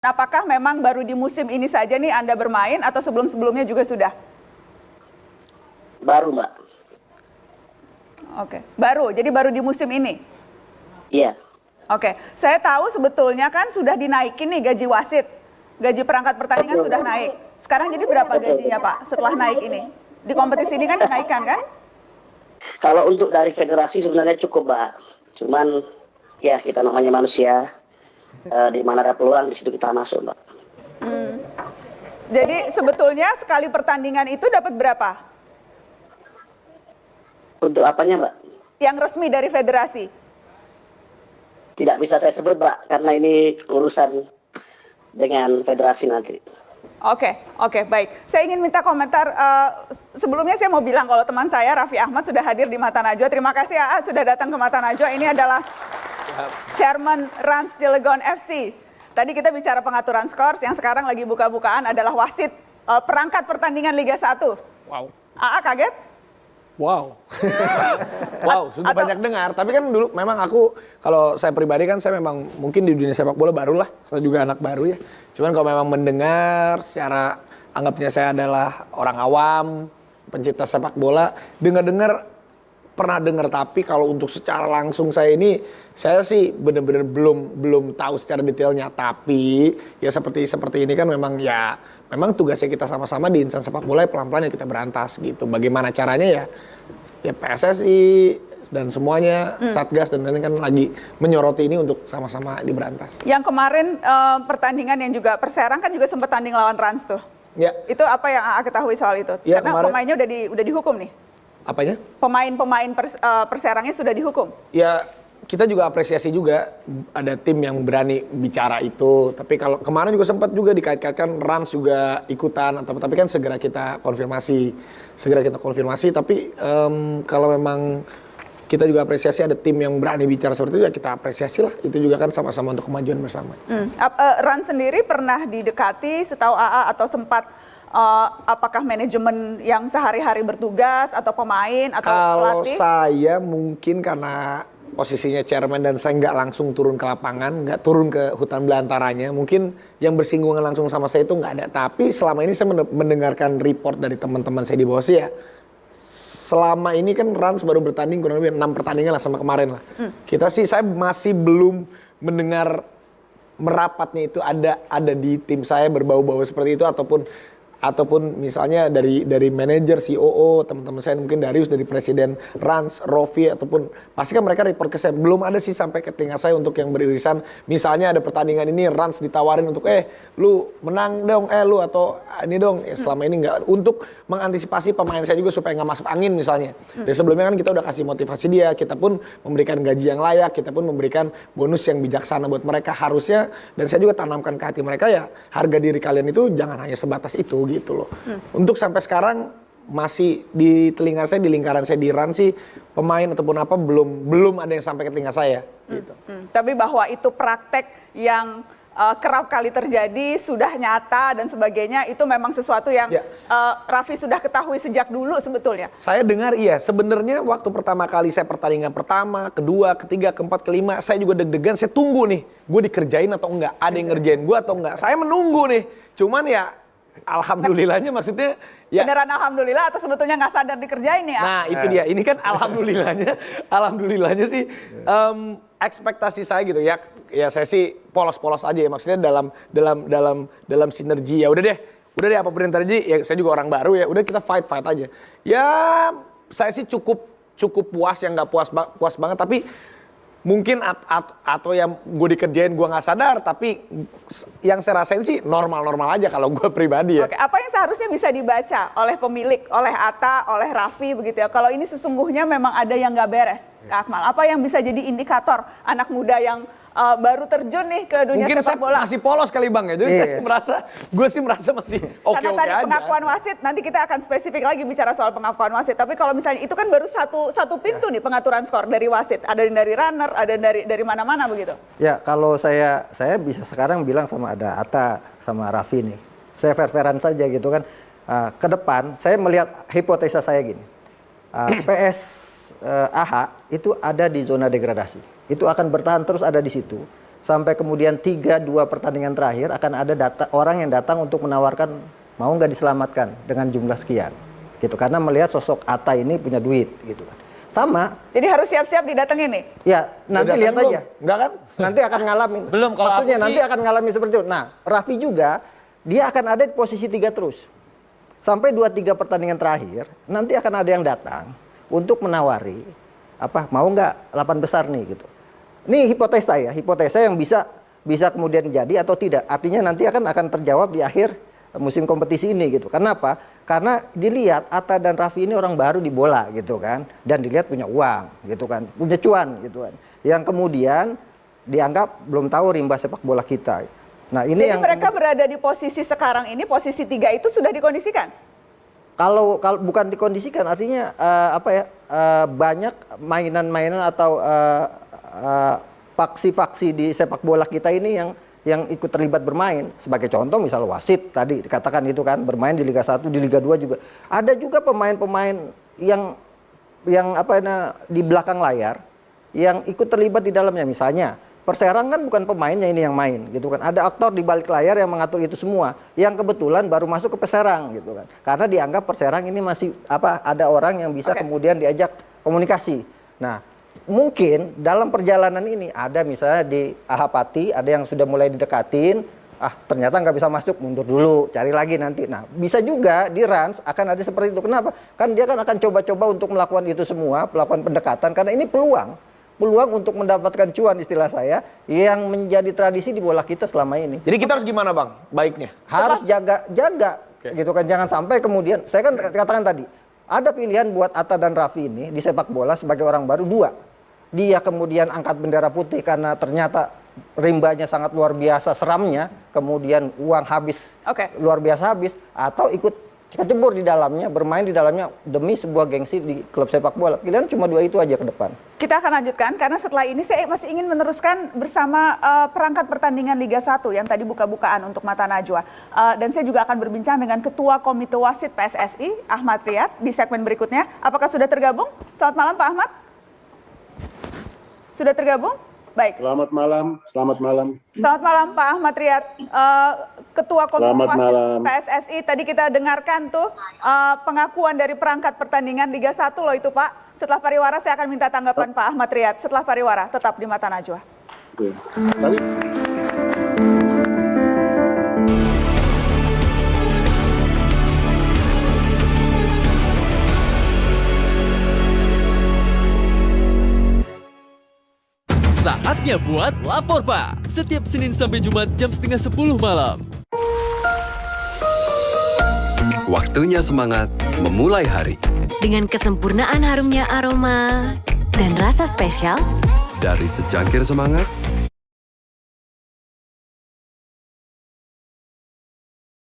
Apakah memang baru di musim ini saja nih Anda bermain atau sebelum-sebelumnya juga sudah? Baru, Mbak. Oke, baru. Jadi baru di musim ini? Iya. Oke, saya tahu sebetulnya kan sudah dinaikin nih gaji wasit. Gaji perangkat pertandingan sudah naik. Sekarang jadi berapa gajinya Pak setelah naik ini? Di kompetisi ini kan dinaikkan kan? Kalau untuk dari federasi sebenarnya cukup, Mbak. Cuman ya kita namanya manusia. Di mana ada peluang di situ kita masuk, Mbak. Jadi sebetulnya sekali pertandingan itu dapat berapa? Untuk apanya, Mbak? Yang resmi dari federasi? Tidak bisa saya sebut, Mbak, karena ini urusan dengan federasi nanti. Oke, baik. Saya ingin minta komentar. Sebelumnya saya mau bilang kalau teman saya Raffi Ahmad sudah hadir di Mata Najwa. Terima kasih AA sudah datang ke Mata Najwa. Ini adalah Chairman Rans Cilegon FC. Tadi kita bicara pengaturan skor, yang sekarang lagi buka-bukaan adalah wasit perangkat pertandingan Liga 1. Wow. AA kaget? Wow. Wow, sudah banyak dengar. Tapi kan dulu memang aku, kalau saya pribadi kan saya memang mungkin di dunia sepak bola baru lah. Saya juga anak baru ya. Cuman kalau memang mendengar secara anggapnya saya adalah orang awam, pencinta sepak bola, dengar-dengar pernah dengar, tapi kalau untuk secara langsung saya sih benar-benar belum tahu secara detailnya. Tapi ya seperti ini kan memang tugasnya kita sama-sama di insan sepak bola, pelan-pelan ya kita berantas gitu. Bagaimana caranya ya PSSI dan semuanya, Satgas dan lain-lain kan lagi menyoroti ini untuk sama-sama diberantas. Yang kemarin pertandingan yang juga Perserang kan juga sempat tanding lawan Rans tuh. Ya. Itu apa yang AA ketahui soal itu? Ya, karena kemarin, pemainnya udah dihukum nih. Apanya? Pemain Perserangnya sudah dihukum. Ya, kita juga apresiasi juga ada tim yang berani bicara itu. Tapi kalau kemarin juga sempat juga dikait-kaitkan Rans juga ikutan, tapi kan segera kita konfirmasi. Tapi kalau memang kita juga apresiasi ada tim yang berani bicara seperti itu, ya kita apresiasi lah. Itu juga kan sama-sama untuk kemajuan bersama. Rans sendiri pernah didekati setahu AA atau sempat apakah manajemen yang sehari-hari bertugas atau pemain atau pelatih? Kalau saya mungkin karena posisinya chairman dan saya nggak langsung turun ke lapangan, nggak turun ke hutan belantaranya, mungkin yang bersinggungan langsung sama saya itu nggak ada. Tapi selama ini saya mendengarkan report dari teman-teman saya di bawah sih ya. Selama ini kan Rans baru bertanding kurang lebih 6 pertandingan lah sama kemarin lah. Saya masih belum mendengar merapatnya itu ada di tim saya berbau-bau seperti itu, ataupun misalnya dari manajer, COO, teman-teman saya mungkin Darius dari presiden Rans, Rofi, ataupun pasti kan mereka report ke saya. Belum ada sih sampai ke telinga saya untuk yang beririsan. Misalnya ada pertandingan ini Rans ditawarin untuk lu menang dong, lu atau ini dong. Ya, selama ini enggak, untuk mengantisipasi pemain saya juga supaya nggak masuk angin misalnya. Dari sebelumnya kan kita udah kasih motivasi dia, kita pun memberikan gaji yang layak, kita pun memberikan bonus yang bijaksana buat mereka harusnya. Dan saya juga tanamkan ke hati mereka ya, harga diri kalian itu jangan hanya sebatas itu gitu loh. Untuk sampai sekarang masih di telinga saya, di lingkaran saya di Rans sih pemain ataupun apa belum ada yang sampai ke telinga saya gitu. Tapi bahwa itu praktek yang kerap kali terjadi, sudah nyata dan sebagainya, itu memang sesuatu yang Raffi sudah ketahui sejak dulu sebetulnya. Saya dengar sebenarnya waktu pertama kali saya pertandingan pertama, kedua, ketiga, keempat, kelima, saya juga deg-degan, saya tunggu nih, gue dikerjain atau enggak, ada yang ngerjain gue atau enggak. Saya menunggu nih, cuman ya alhamdulillahnya maksudnya ya. Beneran alhamdulillah atau sebetulnya nggak sadar dikerjain ya? Nah itu dia, ini kan alhamdulillahnya sih ekspektasi saya gitu ya saya sih polos-polos aja ya, maksudnya dalam sinergi ya udah deh apapun yang terjadi ya, saya juga orang baru ya, udah kita fight aja. Ya saya sih cukup puas, yang nggak puas banget, tapi mungkin atau yang gue dikerjain gue nggak sadar, tapi yang saya rasain sih normal aja kalau gue pribadi ya. Oke, apa yang seharusnya bisa dibaca oleh pemilik, oleh Atta, oleh Raffi begitu ya, kalau ini sesungguhnya memang ada yang nggak beres, Kak Akmal? Apa yang bisa jadi indikator anak muda yang baru terjun nih ke dunia mungkin sepak bola? Mungkin masih polos kali Bang ya, jadi gue sih merasa masih oke Karena tadi aja. Pengakuan wasit, nanti kita akan spesifik lagi bicara soal pengakuan wasit. Tapi kalau misalnya itu kan baru satu pintu nih pengaturan skor dari wasit. Ada yang dari runner, ada dari mana-mana begitu. Ya kalau saya bisa sekarang bilang sama ada Atta sama Raffi nih. Saya fair-fairan saja gitu kan. Ke depan saya melihat hipotesa saya gini. AH itu ada di zona degradasi. Itu akan bertahan terus ada di situ. sampai kemudian 3-2 pertandingan terakhir akan ada orang yang datang untuk menawarkan mau nggak diselamatkan dengan jumlah sekian gitu, karena melihat sosok Atta ini punya duit gitu kan. Sama. Jadi harus siap-siap didatengin nih. Ya, nanti lihat aja. Enggak kan? Nanti akan ngalamin. Belum, kalau maksudnya aku sih- nanti akan ngalamin seperti itu. Nah, Raffi juga dia akan ada di posisi 3 terus. Sampai 2-3 pertandingan terakhir, nanti akan ada yang datang untuk menawari mau nggak 8 besar nih gitu. Ini hipotesa yang bisa kemudian jadi atau tidak. Artinya nanti akan terjawab di akhir musim kompetisi ini gitu. Kenapa? Karena dilihat Atta dan Raffi ini orang baru di bola gitu kan, dan dilihat punya uang gitu kan, punya cuan gitu kan, yang kemudian dianggap belum tahu rimba sepak bola kita. Nah ini Jadi yang mereka berada di posisi sekarang ini, posisi 3 itu sudah dikondisikan? kalau bukan dikondisikan artinya banyak mainan-mainan atau faksi-faksi di sepak bola kita ini yang ikut terlibat bermain. Sebagai contoh misal wasit tadi dikatakan itu kan, bermain di Liga 1, di Liga 2 juga. Ada juga pemain-pemain yang di belakang layar yang ikut terlibat di dalamnya. Misalnya Perserang kan bukan pemainnya ini yang main gitu kan. Ada aktor di balik layar yang mengatur itu semua, yang kebetulan baru masuk ke Perserang gitu kan. Karena dianggap Perserang ini masih ada orang yang bisa kemudian diajak komunikasi. Nah, mungkin dalam perjalanan ini ada misalnya di Ahapati ada yang sudah mulai didekatin, ternyata nggak bisa masuk, mundur dulu, cari lagi nanti. Nah, bisa juga di Rans akan ada seperti itu. Kenapa? Kan dia kan akan coba-coba untuk melakukan itu semua, melakukan pendekatan, karena ini peluang untuk mendapatkan cuan istilah saya yang menjadi tradisi di bola kita selama ini. Jadi kita harus gimana Bang baiknya? Harus jaga gitu kan, jangan sampai kemudian saya kan katakan tadi ada pilihan buat Atta dan Raffi ini di sepak bola sebagai orang baru 2. Dia kemudian angkat bendera putih karena ternyata rimbanya sangat luar biasa seramnya, kemudian uang habis luar biasa habis, atau ikut kecebur di dalamnya, bermain di dalamnya demi sebuah gengsi di klub sepak bola. Pilihan cuma 2 itu aja ke depan. Kita akan lanjutkan karena setelah ini saya masih ingin meneruskan bersama perangkat pertandingan Liga 1 yang tadi buka-bukaan untuk Mata Najwa. Dan saya juga akan berbincang dengan Ketua Komite Wasit PSSI, Ahmad Riyad, di segmen berikutnya. Apakah sudah tergabung? Selamat malam Pak Ahmad. Sudah tergabung? Baik. Selamat malam. Selamat malam Pak Ahmad Riyad, Ketua Komite Wasit PSSI. Tadi kita dengarkan tuh pengakuan dari perangkat pertandingan Liga 1 loh itu Pak. Setelah pariwara saya akan minta tanggapan Pak Ahmad Riyad. Setelah pariwara tetap di Mata Najwa. Oke. Tapi saatnya buat Lapor Pak. Setiap Senin sampai Jumat jam 9:30 malam. Waktunya semangat memulai hari. Dengan kesempurnaan harumnya aroma dan rasa spesial Dari secangkir semangat